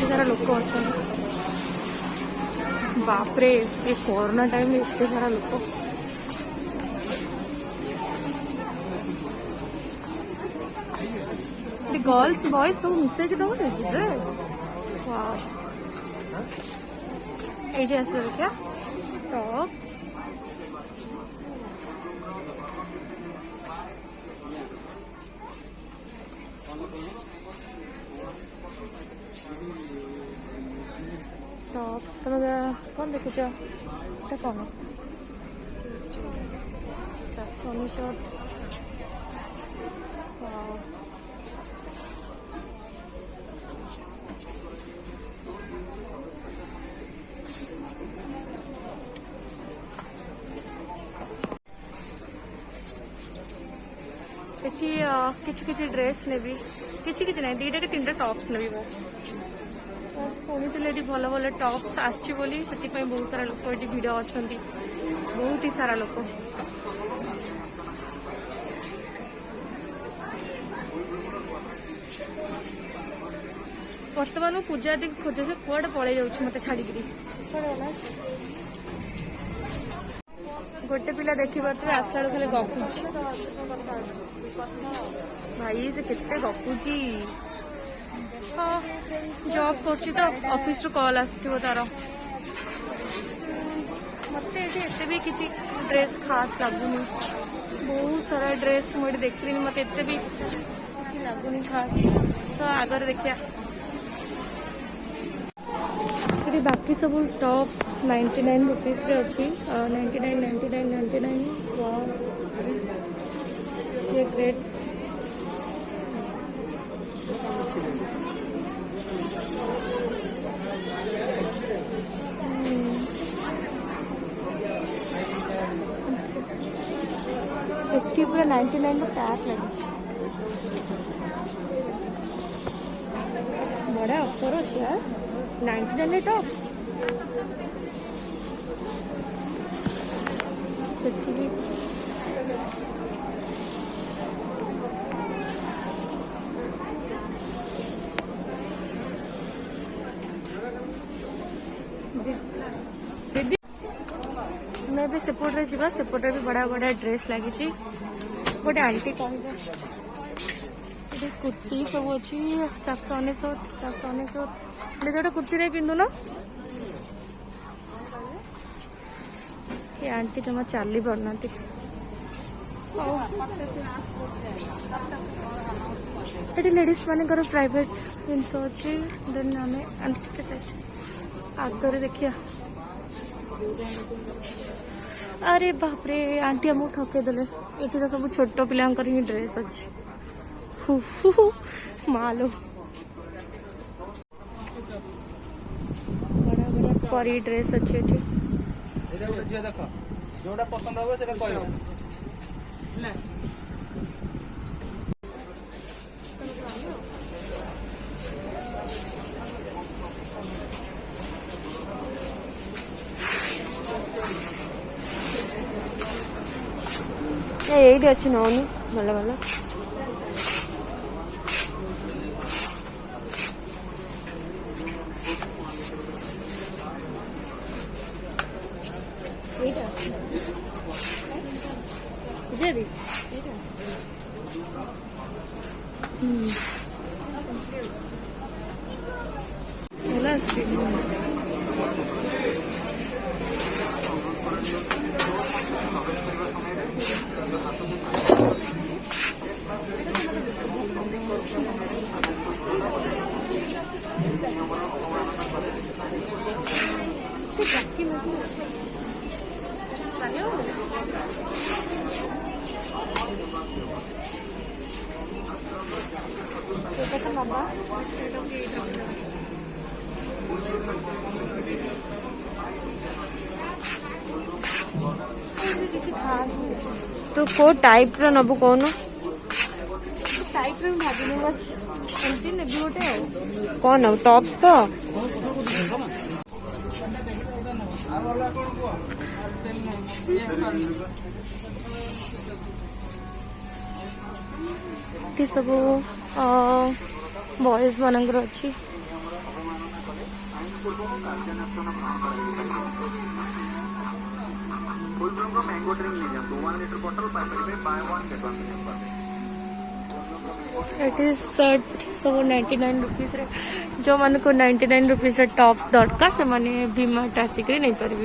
सारा लोक अच्छा बापरे ये कोरोना टाइम में इतने सारा लोक गर्ल्स बॉयज सब मिसे दौड़ ड्रेस ये आस क्या टॉप्स टॉप्स तुम कौन देखुच कौन सोनी शर्ट किसी ड्रेस ने किसी ना दीटा कि 3टा टॉप्स ने बस शुणी ये भल भल टॉप्स आसची बहुत सारा लोक ये भिड़ अच्छा बहुत ही सारा लोक बर्तमान पूजा दी खोजे से कौटे पलि जाऊँ मत छाड़ी गोटे पिला देखी पारे आसला खाली गपुची भाई से केते गपुची हाँ जॉब कर ऑफिस रू कॉल आसो तार मत एते भी किसी ड्रेस खास लगुनि बहुत सारा ड्रेस मुझे देखली मत एते भी किसी लगुनि खास तो आगे देखिया बाकी सब टॉप्स 99 रुपीस रे अच्छी 99 ग्रेट पूरा 99 टैग लगे बड़ा ऑफर अच्छे यार 99 टॉप्स मैं भी सेपटे जा सेपटे भी बड़ा बड़ा ड्रेस लगी गोटे आंटी कह कुर्ती सब अच्छी 499 गोटे कुर्ती नहीं पिंधु ना ये आंटी जमा चली पारना ये लेडीज मानकर प्राइवेट जिनस अच्छी देन आम आंटी साइड आगे देखिया अरे बापरे आंटी आमको ठकेदेले ये तो सब छोट पिला ही ड्रेस अच्छी मालो बड़ा बड़ा परी ड्रेस अच्छे जोड़ा पसंद हो ये अच्छी नौनी भल भल କିଛି ଖାସ୍ ତୁ କୋଉ ଟାଇପର ନବୁ କହୁନୁ? ଟାଇପର ମୁଁ ଭାବିନି, ବସ୍ ଏମିତି ନେବି ଗୋଟେ ଆଉ। କଣ ନବୁ? ଟପ୍ସ ତ? ଏଠି ସବୁ ବଏଜ ମାନଙ୍କର ଅଛି। एटी सर्ट सब 99 रुपीस रे, जो मान को 99 रुपीस रे टॉप्स दरकार से माने भीमार्ट आसिक नहीं पारे।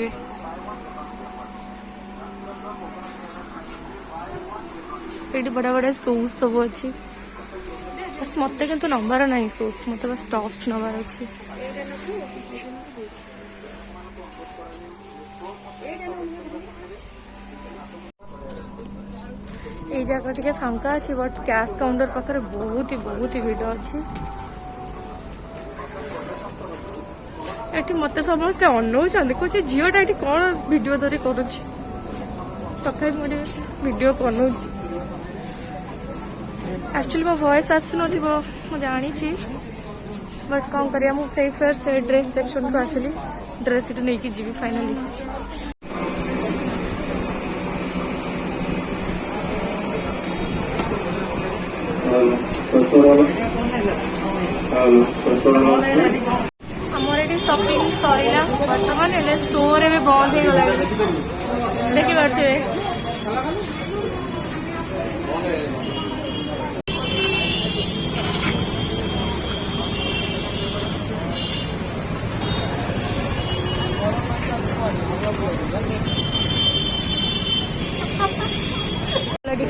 ये बड़ा बड़ा शूज सब अच्छी, बस मत कि नंबर ना शूज, मत बस टॉप्स नबार अच्छी। ये जगह टे फांका अच्छी, बट कैश काउंटर पाखे बहुत ही भिड़ अच्छी। मत समस्ते अनौंट कौन झीटा ये कौन वीडियो धरी करुच्ची, तथा मुझे वीडियो बनाऊँ। एक्चुअली मो वॉइस आसु न जानी, बट कौन करिया मुझे फिर से ड्रेस सेक्शन को आसली, ड्रेस इटू नहीं जी फाइनाली। आमर ये शॉपिंग सरीला बर्तमान हेल्ले स्टोर एवं बंद हो गला, देखी पारे।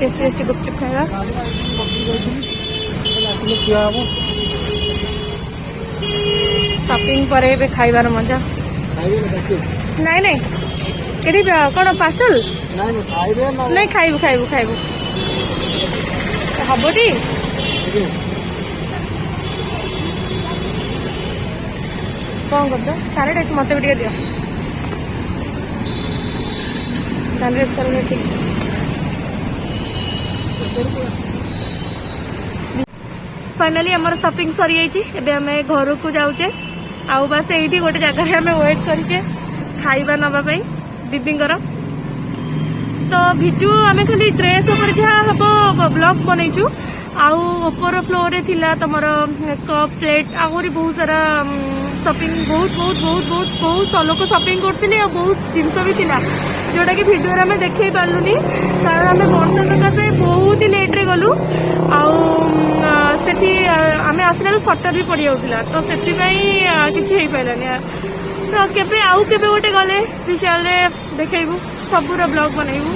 टेस्टी गुपचुप खाएगा। शॉपिंग पर खाइबार मजा नहीं नहीं कि कौन पार्सल नहीं खाइबू खाइबू खाइबू हम टी कौन कर सारे मत भी दियो ड्रेस कर फाइनाली आमर शॉपिंग सरी जाइए। आम घर को जाऊे आउ बास ये गोटे जगह आम वेट करे खाइबा नवा दीदी तो भिडियो आम खाली ड्रेस जहाँ हम ब्लॉग बनईचु आउपर फ्लोर रे थिला तमर कप प्लेट आहरी बहुत सारा शॉपिंग बहुत बहुत बहुत बहुत बहुत लोक शॉपिंग करते बहुत जिनस भी थिला जोटा कि भिडियो आम देखे पार्लुनी कारण आम वर्षा सकाशे बहुत ही लेट रे गलु सेठी आम आसला सटर भी पड़ जाऊला तो से किसी हो पारानी तो केबे आउ केबे गोटे गले विशाल देखू सबूर ब्लॉग बनइबू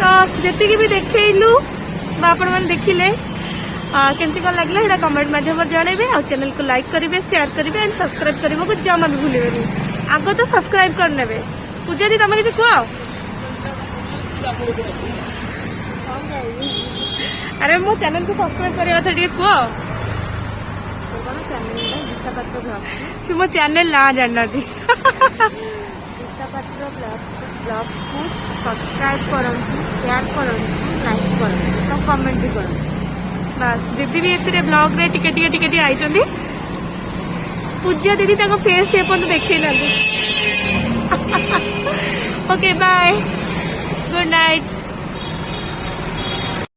तो जी भी देखलु आपण मैंने देखिले केमती कौन लगे ये कमेंट मध्यम जनइबे आ चैनल को लाइक करेंगे शेयर करेंगे एंड सब्सक्राइब करने को जमा भी भूलें। आग तो सब्सक्राइब करने पूजा दी तुम किसी कह अरे मो चैनल को सब्सक्राइब करने कथा टे कह मो चैनल ना जानना ब्लॉग को सब्सक्राइब करूँ शेयर करूँ लाइक करूँ तो कमेंट भी करूँ बस। दीदी भी ए ब्लॉग रे टिके आई पूजा दीदी फेस ये देखी ना। Okay bye.